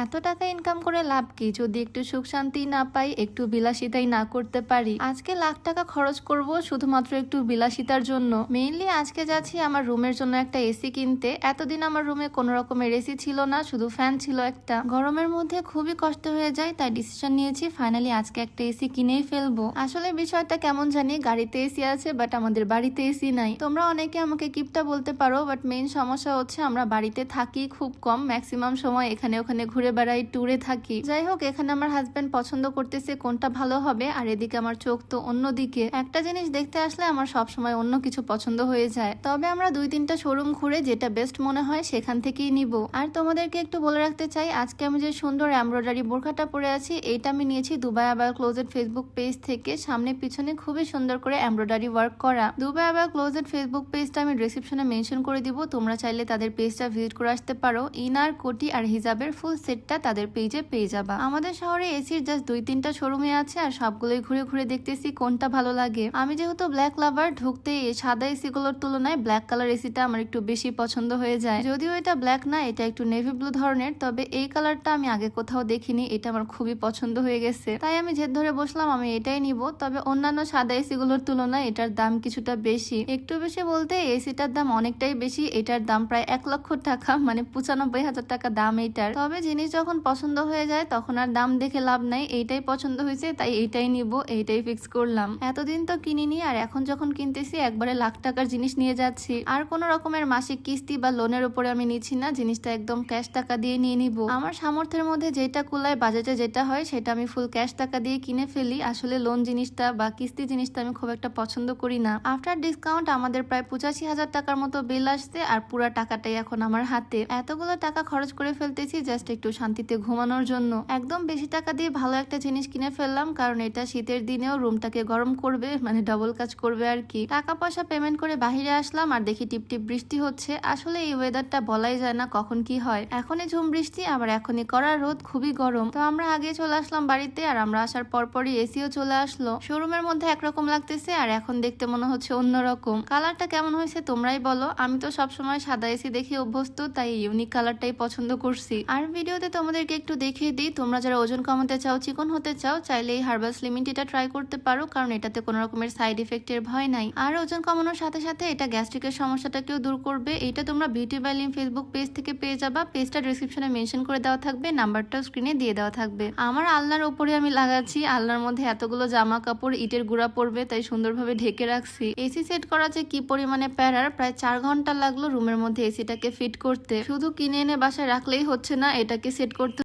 এত টাকা ইনকাম করে লাভ কি যদি একটু সুখ শান্তি না পাই, একটু বিলাসিতাই না করতে পারি। আজকে লাখ টাকা খরচ করব শুধুমাত্র একটু বিলাসিতার জন্য। মেইনলি আজকে যাচ্ছি আমার রুমের জন্য একটা এসি কিনতে। এতদিন আমার রুমে কোনো রকমের এসি ছিল না, শুধু ফ্যান ছিল একটা। গরমের মধ্যে খুবই কষ্ট হয়ে যায়, তাই ডিসিশন নিয়েছি ফাইনালি আজকে একটা এসি কিনেই ফেলবো। আসলে বিষয়টা কেমন জানি, গাড়িতে এসি আছে বাট আমাদের বাড়িতে এসি নাই। তোমরা অনেকে আমাকে কিপটা বলতে পারো, বাট মেইন সমস্যা হচ্ছে আমরা বাড়িতে থাকি খুব কম, ম্যাক্সিমাম সময় এখানে ওখানে ঘুরে বেড়াই, ট্যুরে থাকি। যাই হোক, এখানে আমার হাজবেন্ড পছন্দ করতেছে কোনটা ভালো হবে, আর এদিকে আমার চোখ তো অন্যদিকে। একটা জিনিস দেখতে আসলে আমার সবসময় অন্য কিছু পছন্দ হয়ে যায়। তবে আমরা 2-3টা শোরুম ঘুরে যেটা বেস্ট মনে হয় সেখান থেকেই নিব। আর তোমাদেরকে একটু বলে রাখতে চাই, আজকে আমি যে সুন্দর এমব্রয়ডারি বোরখাটা পরে আছি, এইটা আমি নিয়েছি দুবাই আবার ক্লোজেট ফেসবুক পেজ থেকে। সামনে পিছনে খুবই সুন্দর করে এমব্রয়ডারি ওয়ার্ক করা। দুবাই আবার ক্লোজেট ফেসবুক পেজটা আমি ডেসক্রিপশনে মেনশন করে দিব, তোমরা চাইলে তাদের পেজটা ভিজিট করে আসতে পারো। ইনার, কোটি আর হিজাবের ফুল সেটটা তাদের পেজে পেয়ে যাবা। আমাদের শহরে এসির জাস্ট 2-3টা শোরুমে আছে, আর সবগুলোই ঘুরে ঘুরে দেখতেছি কোনটা ভালো লাগে। আমি যেহেতু ব্ল্যাক লাভার, ঢুকতেই সাদা এসি গুলোর তুলনায় ব্ল্যাক কালার এসিটা আমার একটু বেশি পছন্দ হয়ে যায়। যদিও এটা ব্ল্যাক না, এটা একটু নেভি ব্লু ধরনের, তবে এই কালারটা আমি আগে কোথাও দেখিনি, এটা আমার খুবই পছন্দ হয়ে গেছে। তাই আমি জেদ ধরে বসলাম আমি এটাই নিব। তবে অন্যান্য সাদা এসি গুলোর তুলনায় এটার দাম কিছুটা বেশি, একটু বেশি বলতে এসিটার দাম অনেকটাই বেশি। এটার দাম প্রায় 1 লক্ষ টাকা, মানে 95,000 টাকা দাম এইটার। তবে জিনিস যখন পছন্দ হয়ে যায় তখন আর দাম দেখে লাভ নাই, এইটাই পছন্দ হয়েছে তাই এইটাই নিব, এইটাই ফিক্স করলাম। এতদিন তো কিনিনি, আর এখন যখন কিনতেছি একবারে লাখ টাকার জিনিস নিয়ে যাচ্ছি। আর কোনো রকমের মাসিক কিস্তি বা লোনের উপরে আমি নিচ্ছি না, জিনিসটা একদম ক্যাশ টাকা দিয়ে নিয়ে নিব। আমার সামর্থ্যের মধ্যে যেটা কুলায়, বাজেটে যেটা হয় সেটা আমি ফুল ক্যাশ টাকা দিয়ে কিনে ফেলি। আসলে লোন জিনিসটা বা কিস্তি জিনিসটা আমি খুব একটা পছন্দ করি না। আফটার ডিসকাউন্ট আমাদের প্রায় 85,000 টাকার মতো বিল আসছে, আর পুরো টাকাটাই এখন আমার হাতে। এতগুলো টাকা খরচ করে ফেলতেছি জাস্ট একটু শান্তিতে ঘুমানোর জন্য। একদম বেশি টাকা দিয়ে ভালো একটা জিনিস কিনে ফেললাম, কারণ এটা শীতের দিনেও রুমটাকে গরম করবে, মানে ডাবল কাজ করবে আর কি। টাকা পয়সা পেমেন্ট করে বাহিরে আসলাম, আর দেখি টিপটিপ বৃষ্টি হচ্ছে। আসলে এই ওয়েদারটা বলাই যায় না কখন কি হয়, এখনই ঝুম বৃষ্টি আবার এখনই কড়া রোদ, খুবই গরম। তো আমরা আগে চলে আসলাম বাড়িতে, আর আমরা আসার পরপরই এসিও চলে আসলো। শোরুমের মধ্যে একরকম লাগতেছে, আর এখন দেখতে মনে হচ্ছে অন্যরকম। কালারটা কেমন হয়েছে তোমরাই বলো। আমি তো সবসময় সাদা এসি দেখে অভ্যস্ত, তাই ইউনিক কালারটাই পছন্দ করছি। আর ভিডিওতে তোমাদেরকে একটু দেখিয়ে দিই, তোমরা যারা ওজন কমাতে চাও, চিকন হতে চাও, চাইলে এই হার্বাল স্লিম টিটা ট্রাই করতে পারো, কারণ এটাতে কোনো রকমের সাইড ইফেক্টের ভয় নাই। আর ওজন কমানোর সাথে সাথে এটা গ্যাস্ট্রিকের সমস্যাটাকেও দূর করবে। এটা তোমরা beauty by Lim Facebook page থেকে পেয়ে যাবা। পেজটা ডেসক্রিপশনে মেনশন করে দেওয়া থাকবে, নাম্বারটাও স্ক্রিনে দিয়ে দেওয়া থাকবে। আমার আলনার উপরে আমি লাগাচ্ছি, আলনার মধ্যে এতগুলো জামা কাপড় ইটের গুঁড়া পড়বে, তাই সুন্দরভাবে ঢেকে রাখছি। এসি সেট করা যে কি পরিমাণে প্যারার, প্রায় 4 ঘন্টা লাগলো রুমের মধ্যে এসিটাকে ফিট করতে। শুধু কিনে এনে বাসায় রাখলেই হচ্ছে না, এটাকে সেট করতে